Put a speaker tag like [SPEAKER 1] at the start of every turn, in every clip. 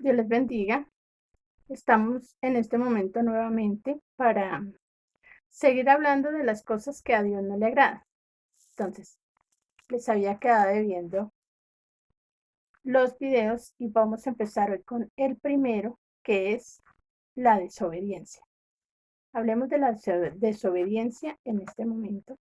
[SPEAKER 1] Dios les bendiga. Estamos en este momento nuevamente para seguir hablando de las cosas que a Dios no le agradan. Entonces, les había quedado debiendo los videos y vamos a empezar hoy con el primero, que es la desobediencia. Hablemos de la desobediencia en este momento.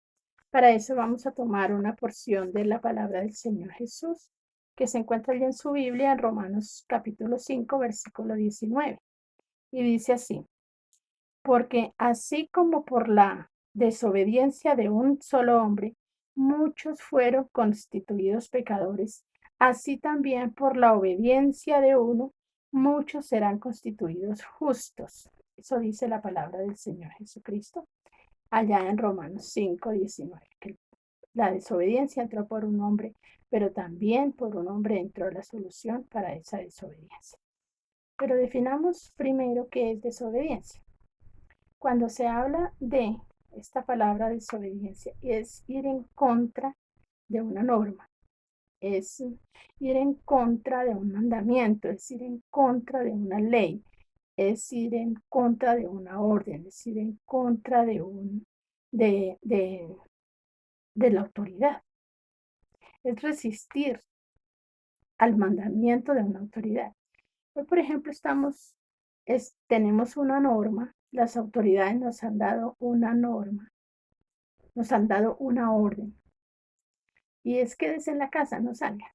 [SPEAKER 1] Para eso vamos a tomar una porción de la palabra del Señor Jesús, que se encuentra allí en su Biblia, en Romanos capítulo 5, versículo 19. Y dice así: porque así como por la desobediencia de un solo hombre, muchos fueron constituidos pecadores, así también por la obediencia de uno, muchos serán constituidos justos. Eso dice la palabra del Señor Jesucristo allá en Romanos 5:19, que la desobediencia entró por un hombre, pero también por un hombre entró la solución para esa desobediencia. Pero definamos primero qué es desobediencia. Cuando se habla de esta palabra desobediencia, es ir en contra de una norma, es ir en contra de un mandamiento, es ir en contra de una ley, es ir en contra de una orden, es ir en contra de, de, de la autoridad, es resistir al mandamiento de una autoridad. Hoy, por ejemplo, tenemos una norma, las autoridades nos han dado una norma, nos han dado una orden, y es quédese en la casa, no salga.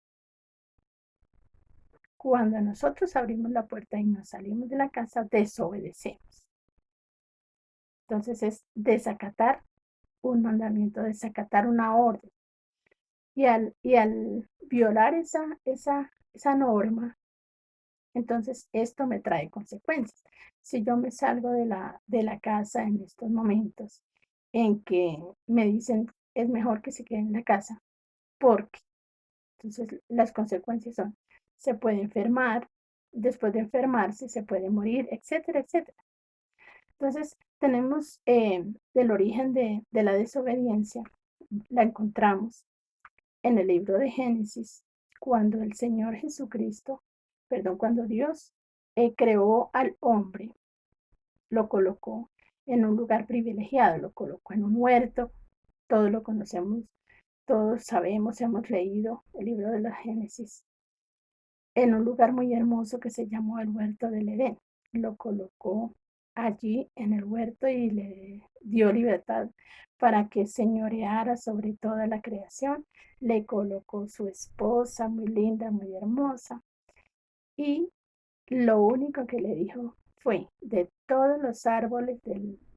[SPEAKER 1] Cuando nosotros abrimos la puerta y nos salimos de la casa, desobedecemos. Entonces es desacatar un mandamiento, desacatar una orden. Y al violar esa norma, entonces esto me trae consecuencias. Si yo me salgo de la casa en estos momentos en que me dicen es mejor que se quede en la casa, porque entonces las consecuencias son, se puede enfermar, después de enfermarse se puede morir, etcétera, etcétera. Entonces tenemos el origen de la desobediencia, la encontramos en el libro de Génesis, cuando el Señor Jesucristo, perdón, cuando Dios creó al hombre, lo colocó en un lugar privilegiado, lo colocó en un huerto, todos lo conocemos, todos sabemos, hemos leído el libro de la Génesis, en un lugar muy hermoso que se llamó el huerto del Edén. Lo colocó allí en el huerto y le dio libertad para que señoreara sobre toda la creación. Le colocó su esposa, muy linda, muy hermosa. Y lo único que le dijo fue, de todos los árboles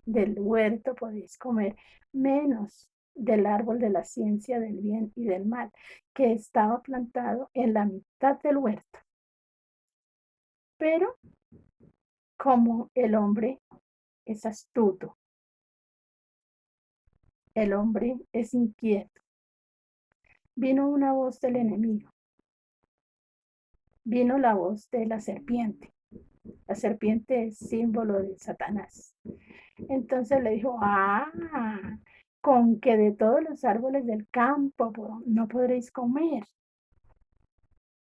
[SPEAKER 1] del huerto podéis comer, menos del árbol de la ciencia del bien y del mal, que estaba plantado en la mitad del huerto. Pero como el hombre es astuto, el hombre es inquieto, vino una voz del enemigo, vino la voz de la serpiente. La serpiente es símbolo de Satanás. Entonces le dijo, con que de todos los árboles del campo no podréis comer.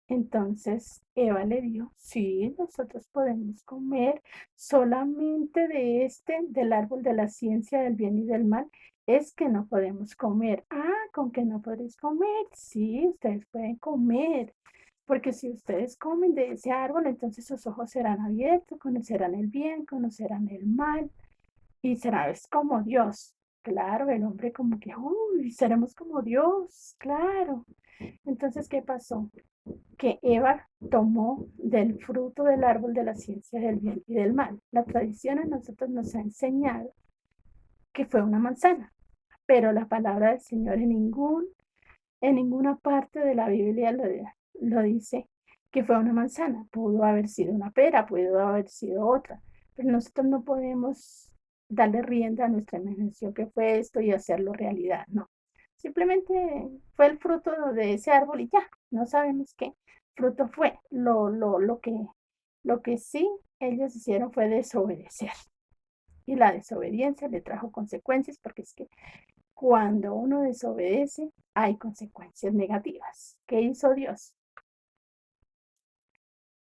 [SPEAKER 1] Entonces Eva le dijo, sí, nosotros podemos comer solamente del árbol de la ciencia del bien y del mal, es que no podemos comer. Con que no podéis comer, sí, ustedes pueden comer, porque si ustedes comen de ese árbol, entonces sus ojos serán abiertos, conocerán el bien, conocerán el mal, y serás como Dios. Claro, el hombre como que, uy, seremos como Dios, claro. Entonces, ¿qué pasó? Que Eva tomó del fruto del árbol de la ciencia del bien y del mal. La tradición a nosotros nos ha enseñado que fue una manzana, pero la palabra del Señor en ninguna parte de la Biblia lo dice que fue una manzana. Pudo haber sido una pera, pudo haber sido otra, pero nosotros no podemos darle rienda a nuestra imaginación que fue esto y hacerlo realidad, no. Simplemente fue el fruto de ese árbol y ya, no sabemos qué fruto fue. Lo que sí ellos hicieron fue desobedecer. Y la desobediencia le trajo consecuencias porque es que cuando uno desobedece hay consecuencias negativas. ¿Qué hizo Dios?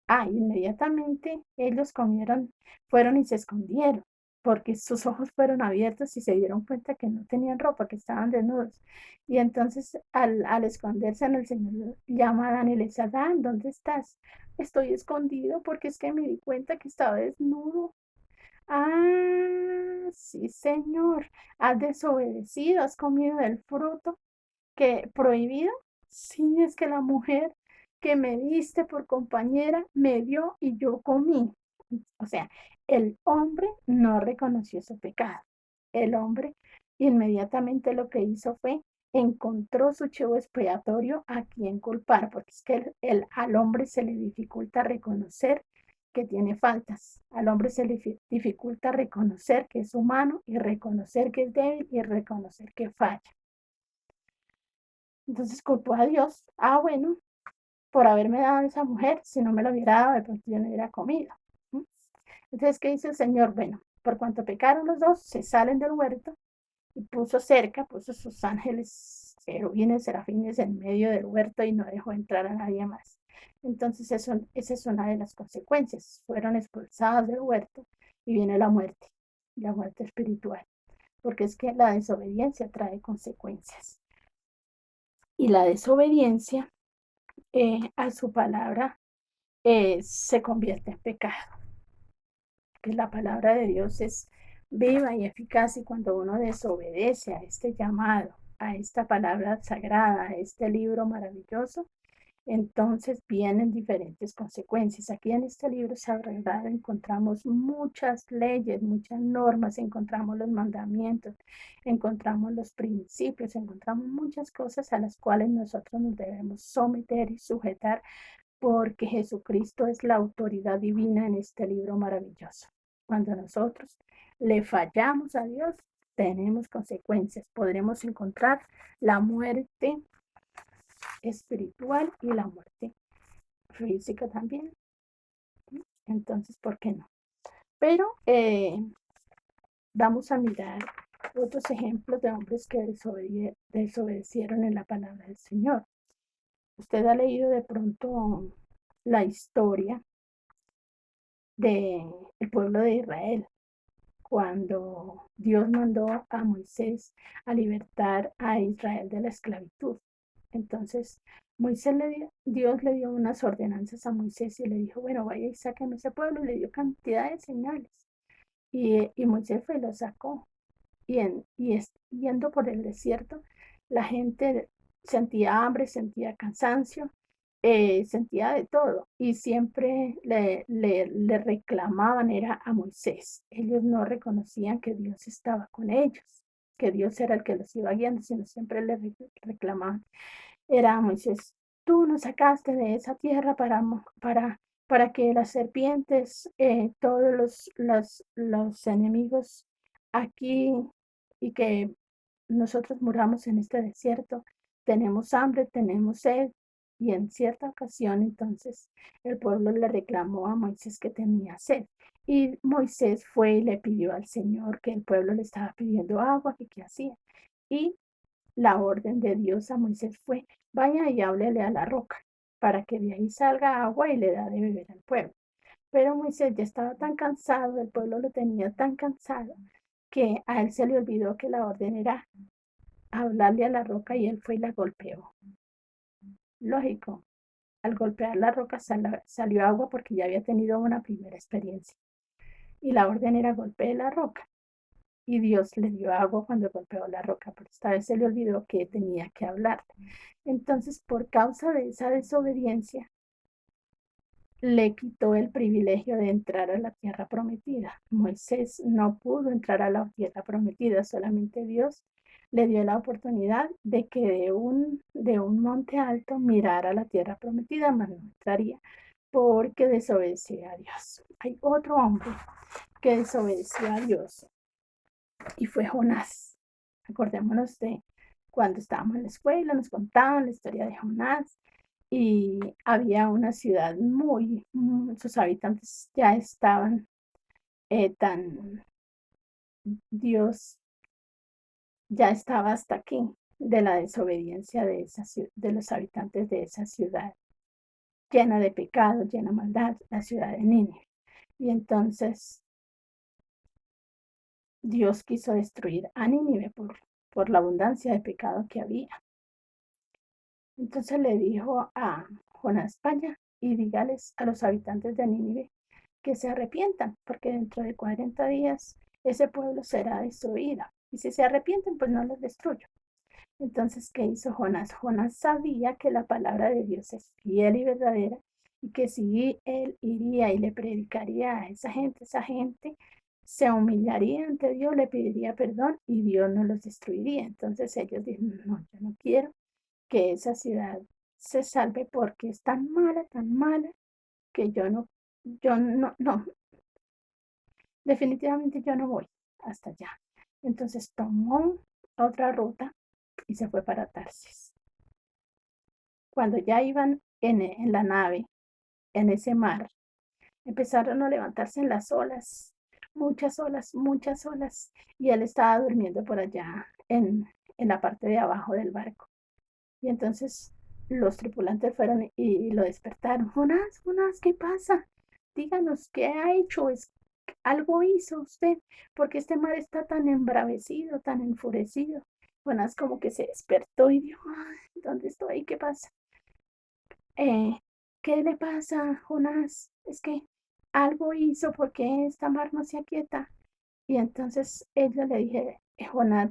[SPEAKER 1] Inmediatamente ellos fueron y se escondieron, porque sus ojos fueron abiertos y se dieron cuenta que no tenían ropa, que estaban desnudos. Y entonces al esconderse, el Señor llama a Dan y le dice: Dan, ¿dónde estás? Estoy escondido porque es que me di cuenta que estaba desnudo. Sí, Señor, has desobedecido, has comido del fruto que prohibido. Sí, es que la mujer que me diste por compañera me dio y yo comí. O sea, el hombre no reconoció su pecado. El hombre inmediatamente lo que hizo fue encontró su chivo expiatorio a quien culpar, porque es que al hombre se le dificulta reconocer que tiene faltas. Al hombre se le dificulta reconocer que es humano y reconocer que es débil y reconocer que falla. Entonces culpó a Dios. Bueno, por haberme dado esa mujer, si no me lo hubiera dado, de pronto yo no hubiera comido. Entonces, ¿qué dice el Señor? Bueno, por cuanto pecaron los dos, se salen del huerto y puso sus ángeles, querubines, serafines en medio del huerto y no dejó entrar a nadie más. Entonces, esa es una de las consecuencias. Fueron expulsados del huerto y viene la muerte espiritual, porque es que la desobediencia trae consecuencias. Y la desobediencia a su palabra se convierte en pecado. Que la palabra de Dios es viva y eficaz y cuando uno desobedece a este llamado, a esta palabra sagrada, a este libro maravilloso, entonces vienen diferentes consecuencias. Aquí en este libro sagrado encontramos muchas leyes, muchas normas, encontramos los mandamientos, encontramos los principios, encontramos muchas cosas a las cuales nosotros nos debemos someter y sujetar porque Jesucristo es la autoridad divina en este libro maravilloso. Cuando nosotros le fallamos a Dios, tenemos consecuencias. Podremos encontrar la muerte espiritual y la muerte física también. Entonces, ¿por qué no? Pero vamos a mirar otros ejemplos de hombres que desobedecieron en la palabra del Señor. Usted ha leído de pronto la historia del pueblo de Israel, cuando Dios mandó a Moisés a libertar a Israel de la esclavitud. Entonces, Dios le dio unas ordenanzas a Moisés y le dijo: bueno, vaya y sáqueme ese pueblo, y le dio cantidad de señales. Y Moisés fue y lo sacó. Yendo por el desierto, la gente sentía hambre, sentía cansancio, sentía de todo y siempre le reclamaban era a Moisés. Ellos no reconocían que Dios estaba con ellos, que Dios era el que los iba guiando, sino siempre le reclamaban. Era a Moisés: tú nos sacaste de esa tierra para que las serpientes, todos los enemigos aquí y que nosotros muramos en este desierto. Tenemos hambre, tenemos sed. Y en cierta ocasión, entonces, el pueblo le reclamó a Moisés que tenía sed. Y Moisés fue y le pidió al Señor que el pueblo le estaba pidiendo agua, que qué hacía. Y la orden de Dios a Moisés fue: vaya y háblele a la roca, para que de ahí salga agua y le da de beber al pueblo. Pero Moisés ya estaba tan cansado, el pueblo lo tenía tan cansado, que a él se le olvidó que la orden era hablarle a la roca y él fue y la golpeó. Lógico, al golpear la roca salió agua porque ya había tenido una primera experiencia. Y la orden era golpear la roca. Y Dios le dio agua cuando golpeó la roca, pero esta vez se le olvidó que tenía que hablarle. Entonces, por causa de esa desobediencia, le quitó el privilegio de entrar a la tierra prometida. Moisés no pudo entrar a la tierra prometida, solamente Dios le dio la oportunidad de que de un monte alto mirara la tierra prometida, mas no entraría porque desobedecía a Dios. Hay otro hombre que desobedeció a Dios y fue Jonás. Acordémonos de cuando estábamos en la escuela, nos contaban la historia de Jonás y había una ciudad sus habitantes ya estaban tan, Dios ya estaba hasta aquí de la desobediencia de los habitantes de esa ciudad. llena de pecado, llena de maldad, la ciudad de Nínive. Y entonces Dios quiso destruir a Nínive por la abundancia de pecado que había. Entonces le dijo a Jonás: vaya y dígales a los habitantes de Nínive que se arrepientan, porque dentro de 40 días ese pueblo será destruido. Y si se arrepienten, pues no los destruyo. Entonces, ¿qué hizo Jonás? Jonás sabía que la palabra de Dios es fiel y verdadera, y que si él iría y le predicaría a esa gente se humillaría ante Dios, le pediría perdón y Dios no los destruiría. Entonces ellos dijeron: no, yo no quiero que esa ciudad se salve porque es tan mala, que no, definitivamente yo no voy hasta allá. Entonces tomó otra ruta y se fue para Tarsis. Cuando ya iban en la nave, en ese mar, empezaron a levantarse en las muchas olas, y él estaba durmiendo por allá en la parte de abajo del barco. Y entonces los tripulantes fueron y lo despertaron. Jonás, Jonás, ¿qué pasa? Díganos, ¿qué ha hecho? Algo hizo usted, porque este mar está tan embravecido, tan enfurecido. Jonás como que se despertó y dijo: ay, ¿dónde estoy? ¿Qué pasa? ¿Qué le pasa, Jonás? Es que algo hizo porque esta mar no se aquieta. Y entonces ella le dije, Jonás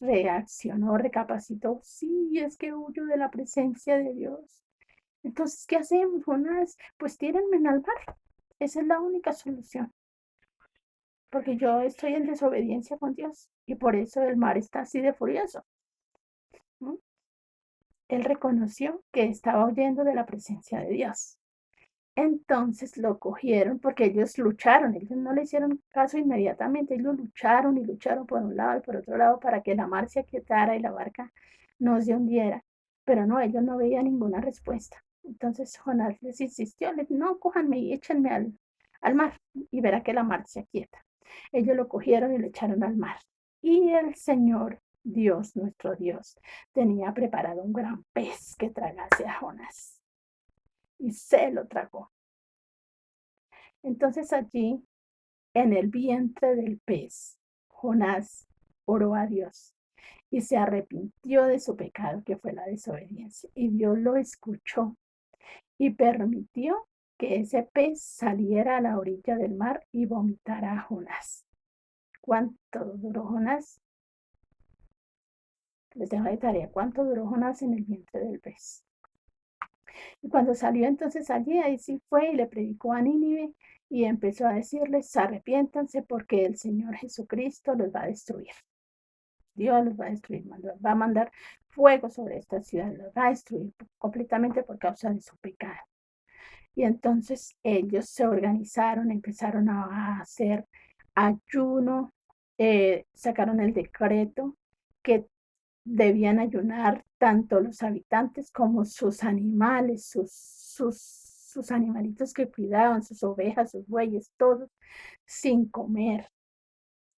[SPEAKER 1] reaccionó, recapacitó: sí, es que huyo de la presencia de Dios. Entonces, ¿qué hacemos, Jonás? Pues tírenme al mar. Esa es la única solución, porque yo estoy en desobediencia con Dios y por eso el mar está así de furioso. ¿No? Él reconoció que estaba huyendo de la presencia de Dios. Entonces lo cogieron porque ellos lucharon, ellos no le hicieron caso inmediatamente, ellos lucharon y lucharon por un lado y por otro lado para que la mar se aquietara y la barca no se hundiera, pero no, ellos no veían ninguna respuesta. Entonces Jonás les insistió, les no, cójanme y échenme al mar y verá que la mar se aquieta. Ellos lo cogieron y lo echaron al mar. Y el Señor Dios, nuestro Dios, tenía preparado un gran pez que tragase a Jonás y se lo tragó. Entonces allí, en el vientre del pez, Jonás oró a Dios y se arrepintió de su pecado, que fue la desobediencia. Y Dios lo escuchó y permitió que ese pez saliera a la orilla del mar y vomitara a Jonás. ¿Cuánto duró Jonás? Les dejo de tarea. ¿Cuánto duró Jonás en el vientre del pez? Y cuando salió entonces allí, ahí sí fue y le predicó a Nínive y empezó a decirles: arrepiéntanse porque el Señor Jesucristo los va a destruir. Dios los va a destruir, va a mandar fuego sobre esta ciudad, los va a destruir completamente por causa de su pecado. Y entonces ellos se organizaron, empezaron a hacer ayuno, sacaron el decreto que debían ayunar tanto los habitantes como sus animales, sus animalitos que cuidaban, sus ovejas, sus bueyes, todos sin comer.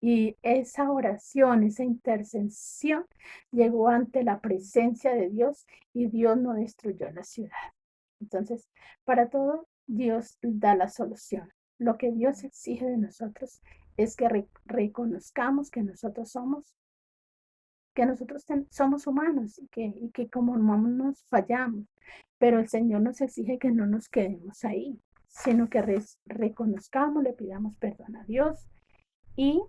[SPEAKER 1] Y esa oración, esa intercesión llegó ante la presencia de Dios y Dios no destruyó la ciudad. Entonces, para todo, Dios da la solución. Lo que Dios exige de nosotros es que reconozcamos que nosotros somos somos humanos y que como humanos fallamos, pero el Señor nos exige que no nos quedemos ahí, sino que reconozcamos, le pidamos perdón a Dios y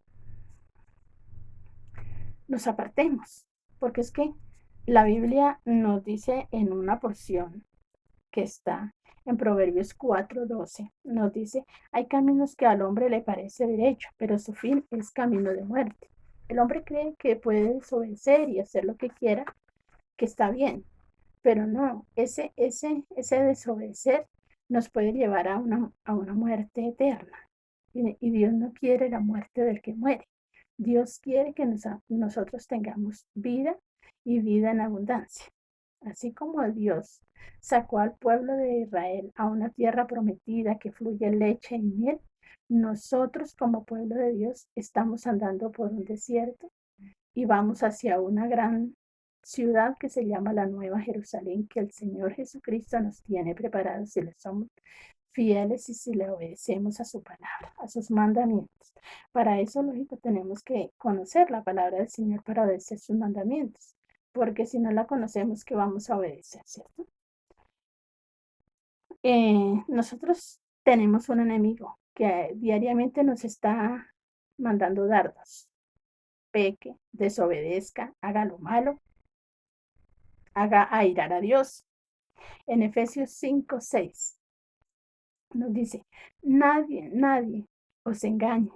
[SPEAKER 1] nos apartemos, porque es que la Biblia nos dice en una porción que está en Proverbios 4:12, nos dice: hay caminos que al hombre le parece derecho, pero su fin es camino de muerte. El hombre cree que puede desobedecer y hacer lo que quiera, que está bien, pero no, ese desobedecer nos puede llevar a una muerte eterna. Y Dios no quiere la muerte del que muere. Dios quiere que nosotros tengamos vida y vida en abundancia. Así como Dios sacó al pueblo de Israel a una tierra prometida que fluye leche y miel, nosotros como pueblo de Dios estamos andando por un desierto y vamos hacia una gran ciudad que se llama la Nueva Jerusalén, que el Señor Jesucristo nos tiene preparados si le somos fieles y si le obedecemos a su palabra, a sus mandamientos. Para eso, lógico, tenemos que conocer la palabra del Señor para obedecer sus mandamientos, porque si no la conocemos, ¿qué vamos a obedecer, cierto? Nosotros tenemos un enemigo que diariamente nos está mandando dardos. Peque, desobedezca, haga lo malo, haga airar a Dios. En Efesios 5:6 nos dice, nadie os engañe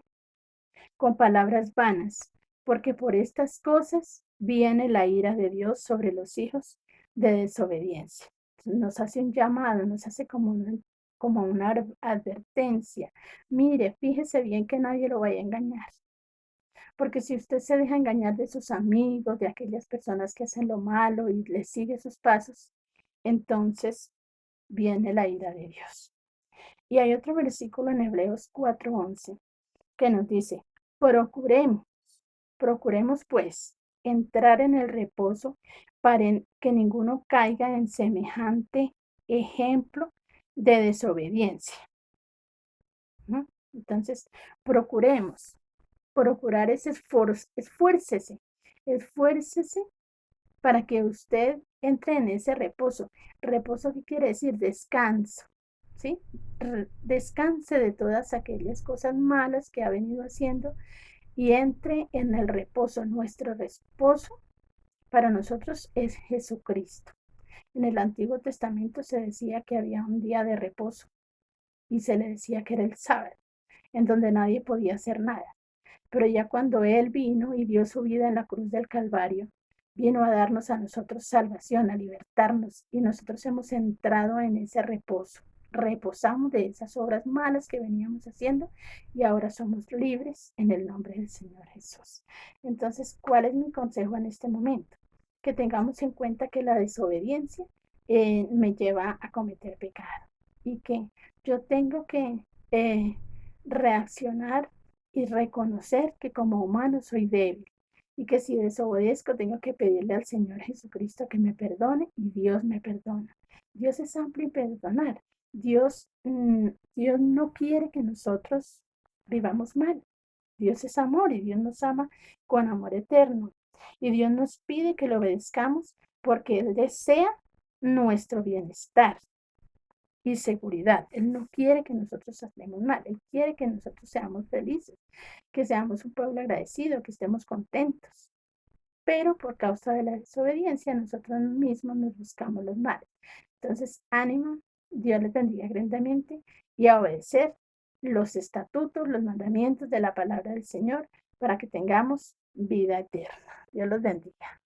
[SPEAKER 1] con palabras vanas, porque por estas cosas viene la ira de Dios sobre los hijos de desobediencia. Nos hace un llamado, nos hace como una advertencia. Mire, fíjese bien que nadie lo vaya a engañar. Porque si usted se deja engañar de sus amigos, de aquellas personas que hacen lo malo y le sigue sus pasos, entonces viene la ira de Dios. Y hay otro versículo en Hebreos 4:11 que nos dice, procuremos pues entrar en el reposo para que ninguno caiga en semejante ejemplo de desobediencia. ¿No? Entonces, procurar ese esfuércese para que usted entre en ese reposo. ¿Reposo qué quiere decir? Descanso, ¿sí? Descanse de todas aquellas cosas malas que ha venido haciendo y entre en el reposo. Nuestro reposo para nosotros es Jesucristo. En el Antiguo Testamento se decía que había un día de reposo y se le decía que era el sábado, en donde nadie podía hacer nada. Pero ya cuando Él vino y dio su vida en la cruz del Calvario, vino a darnos a nosotros salvación, a libertarnos, y nosotros hemos entrado en ese reposo. Reposamos de esas obras malas que veníamos haciendo y ahora somos libres en el nombre del Señor Jesús. Entonces, ¿cuál es mi consejo en este momento? Que tengamos en cuenta que la desobediencia me lleva a cometer pecado y que yo tengo que reaccionar y reconocer que como humano soy débil y que si desobedezco tengo que pedirle al Señor Jesucristo que me perdone y Dios me perdona. Dios es amplio en perdonar. Dios no quiere que nosotros vivamos mal. Dios es amor y Dios nos ama con amor eterno. Y Dios nos pide que lo obedezcamos porque Él desea nuestro bienestar y seguridad. Él no quiere que nosotros estemos mal, Él quiere que nosotros seamos felices, que seamos un pueblo agradecido, que estemos contentos. Pero por causa de la desobediencia, nosotros mismos nos buscamos los males. Entonces, ánimo, Dios les bendiga grandemente y a obedecer los estatutos, los mandamientos de la palabra del Señor para que tengamos vida eterna. Dios los bendiga.